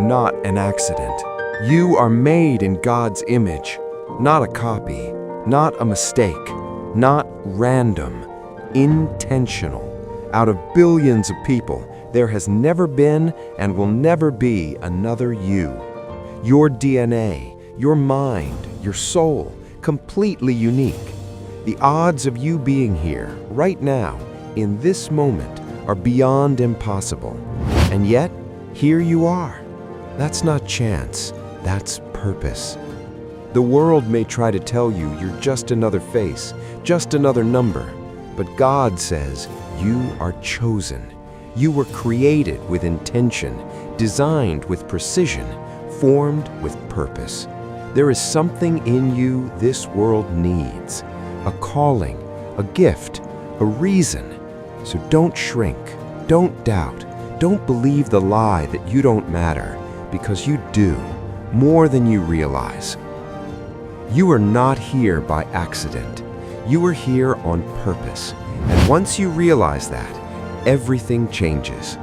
not an accident. You are made in God's image, not a copy, not a mistake, not random, intentional. Out of billions of people, there has never been and will never be another you. Your DNA, your mind, your soul, completely unique. The odds of you being here, right now, in this moment, are beyond impossible. And yet, here you are. That's not chance, that's purpose. The world may try to tell you you're just another face, just another number, but God says you are chosen. You were created with intention, designed with precision, formed with purpose. There is something in you this world needs, a calling, a gift, a reason. So don't shrink, don't doubt, don't believe the lie that you don't matter, because you do, more than you realize. You are not here by accident. You are here on purpose. And once you realize that, everything changes.